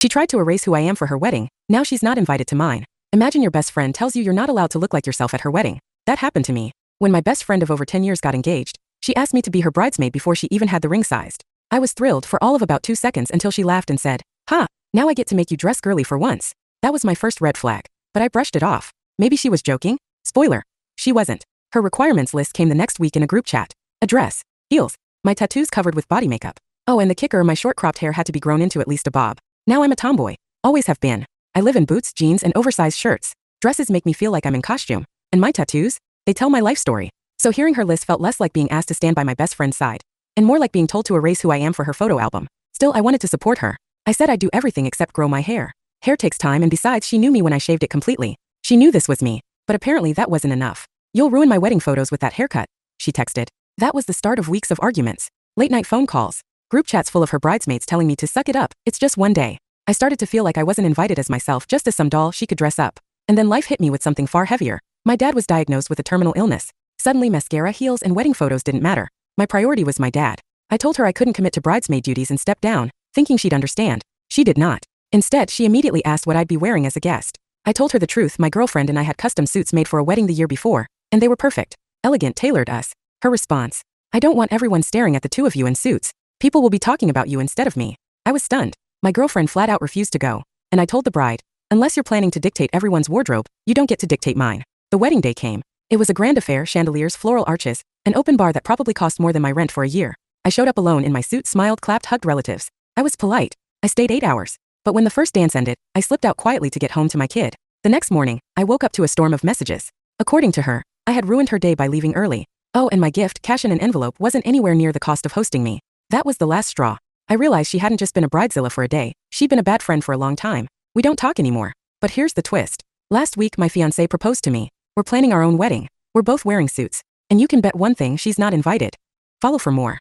She tried to erase who I am for her wedding. Now she's not invited to mine. Imagine your best friend tells you you're not allowed to look like yourself at her wedding. That happened to me. When my best friend of over 10 years got engaged, she asked me to be her bridesmaid before she even had the ring sized. I was thrilled for all of about 2 seconds until she laughed and said, "Ha, now I get to make you dress girly for once." That was my first red flag, but I brushed it off. Maybe she was joking? Spoiler, she wasn't. Her requirements list came the next week in a group chat. A dress, heels, my tattoos covered with body makeup. Oh, and the kicker, my short cropped hair had to be grown into at least a bob. Now I'm a tomboy. Always have been. I live in boots, jeans, and oversized shirts. Dresses make me feel like I'm in costume. And my tattoos? They tell my life story. So hearing her list felt less like being asked to stand by my best friend's side, and more like being told to erase who I am for her photo album. Still, I wanted to support her. I said I'd do everything except grow my hair. Hair takes time, and besides, she knew me when I shaved it completely. She knew this was me, but apparently that wasn't enough. "You'll ruin my wedding photos with that haircut," she texted. That was the start of weeks of arguments, late-night phone calls, group chats full of her bridesmaids telling me to suck it up, it's just one day. I started to feel like I wasn't invited as myself, just as some doll she could dress up. And then life hit me with something far heavier. My dad was diagnosed with a terminal illness. Suddenly mascara, heels, and wedding photos didn't matter. My priority was my dad. I told her I couldn't commit to bridesmaid duties and stepped down, thinking she'd understand. She did not. Instead, she immediately asked what I'd be wearing as a guest. I told her the truth. My girlfriend and I had custom suits made for a wedding the year before, and they were perfect. Elegant, tailored us. Her response: "I don't want everyone staring at the two of you in suits. People will be talking about you instead of me." I was stunned. My girlfriend flat out refused to go, and I told the bride, "Unless you're planning to dictate everyone's wardrobe, you don't get to dictate mine." The wedding day came. It was a grand affair, chandeliers, floral arches, an open bar that probably cost more than my rent for a year. I showed up alone in my suit, smiled, clapped, hugged relatives. I was polite. I stayed 8 hours. But when the first dance ended, I slipped out quietly to get home to my kid. The next morning, I woke up to a storm of messages. According to her, I had ruined her day by leaving early. Oh, and my gift, cash in an envelope, wasn't anywhere near the cost of hosting me. That was the last straw. I realized she hadn't just been a bridezilla for a day, she'd been a bad friend for a long time. We don't talk anymore. But here's the twist. Last week, my fiancé proposed to me. We're planning our own wedding. We're both wearing suits. And you can bet one thing, she's not invited. Follow for more.